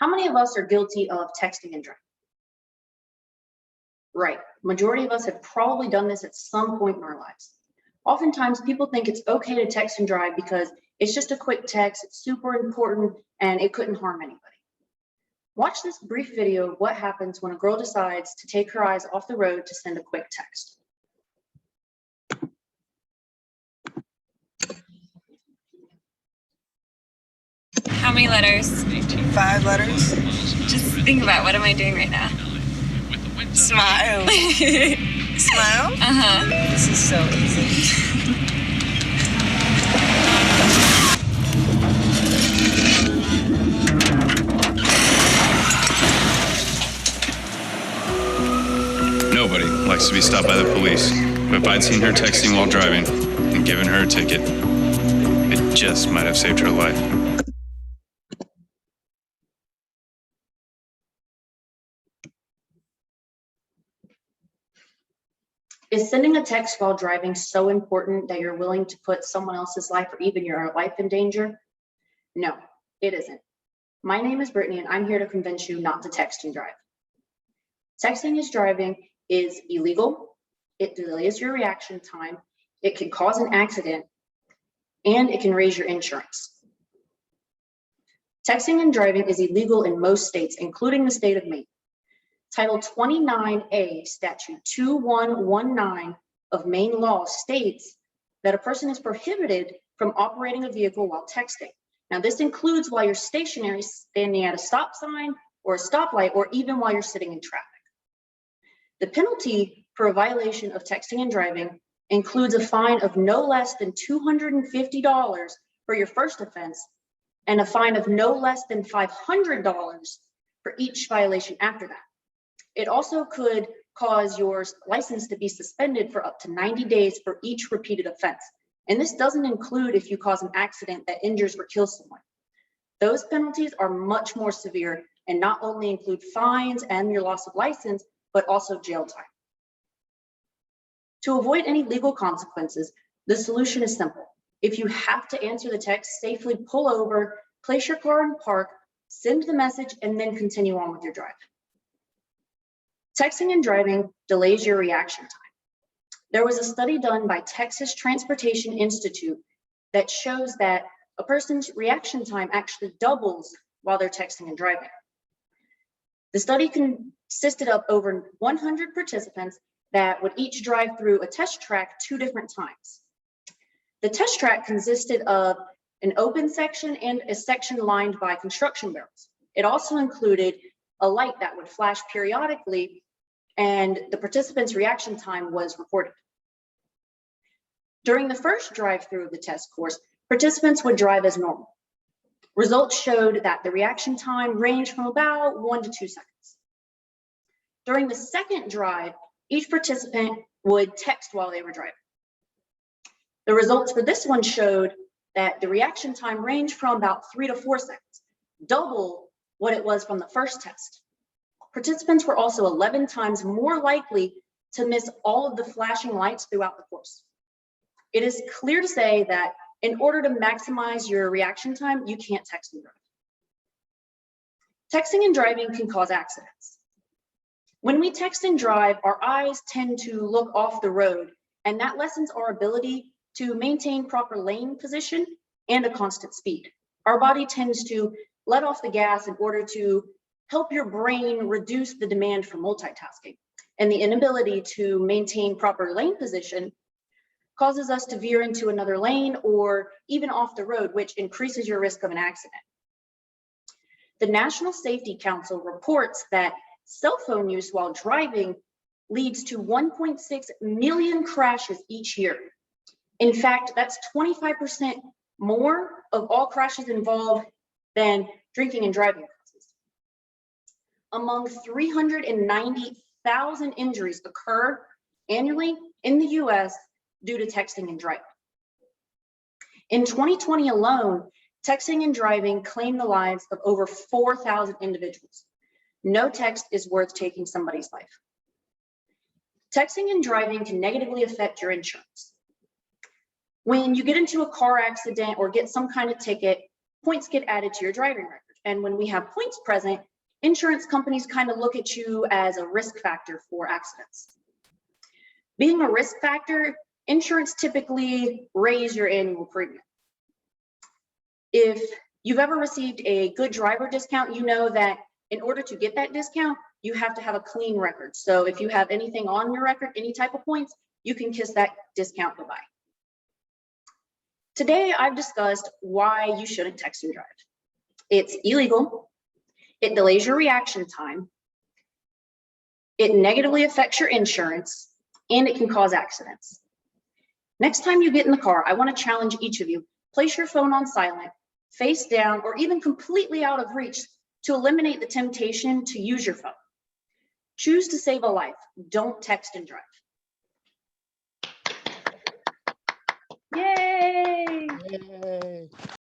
How many of us are guilty of texting and driving? Right, majority of us have probably done this at some point in our lives. Oftentimes people think it's okay to text and drive because it's just a quick text, it's super important, and it couldn't harm anybody. Watch this brief video of what happens when a girl decides to take her eyes off the road to send a quick text. How many letters? 5 letters. Just think about, what am I doing right now? Smile. Smile? Uh-huh. This is so easy. Nobody likes to be stopped by the police, but if I'd seen her texting while driving and given her a ticket, it just might have saved her life. Is sending a text while driving so important that you're willing to put someone else's life or even your life in danger? No, it isn't. My name is Brittany and I'm here to convince you not to text and drive. Texting and driving is illegal, it delays your reaction time, it can cause an accident, and it can raise your insurance. Texting and driving is illegal in most states, including the state of Maine. Title 29A, Statute 2119 of Maine law states that a person is prohibited from operating a vehicle while texting. Now, this includes while you're stationary, standing at a stop sign or a stoplight, or even while you're sitting in traffic. The penalty for a violation of texting and driving includes a fine of no less than $250 for your first offense and a fine of no less than $500 for each violation after that. It also could cause your license to be suspended for up to 90 days for each repeated offense. And this doesn't include if you cause an accident that injures or kills someone. Those penalties are much more severe and not only include fines and your loss of license, but also jail time. To avoid any legal consequences, the solution is simple. If you have to answer the text, safely pull over, place your car in park, send the message, and then continue on with your drive. Texting and driving delays your reaction time. There was a study done by Texas Transportation Institute that shows that a person's reaction time actually doubles while they're texting and driving. The study consisted of over 100 participants that would each drive through a test track 2 different times. The test track consisted of an open section and a section lined by construction barrels. It also included a light that would flash periodically, and the participants' reaction time was recorded. During the first drive-through of the test course, participants would drive as normal. Results showed that the reaction time ranged from about 1 to 2 seconds. During the second drive, each participant would text while they were driving. The results for this one showed that the reaction time ranged from about 3 to 4 seconds, double what it was from the first test. Participants were also 11 times more likely to miss all of the flashing lights throughout the course. It is clear to say that in order to maximize your reaction time, you can't text and drive. Texting and driving can cause accidents. When we text and drive, our eyes tend to look off the road, and that lessens our ability to maintain proper lane position and a constant speed. Our body tends to let off the gas in order to help your brain reduce the demand for multitasking. And the inability to maintain proper lane position causes us to veer into another lane or even off the road, which increases your risk of an accident. The National Safety Council reports that cell phone use while driving leads to 1.6 million crashes each year. In fact, that's 25% more of all crashes involved than drinking and driving causes. Among 390,000 injuries occur annually in the US due to texting and driving. In 2020 alone, texting and driving claimed the lives of over 4,000 individuals. No text is worth taking somebody's life. Texting and driving can negatively affect your insurance. When you get into a car accident or get some kind of ticket, points get added to your driving record. And when we have points present, insurance companies kind of look at you as a risk factor for accidents. Being a risk factor, insurance typically raise your annual premium. If you've ever received a good driver discount, you know that in order to get that discount, you have to have a clean record. So if you have anything on your record, any type of points, you can kiss that discount goodbye. Today, I've discussed why you shouldn't text and drive. It's illegal, it delays your reaction time, it negatively affects your insurance, and it can cause accidents. Next time you get in the car, I want to challenge each of you, place your phone on silent, face down, or even completely out of reach to eliminate the temptation to use your phone. Choose to save a life. Don't text and drive. Yay! Yay.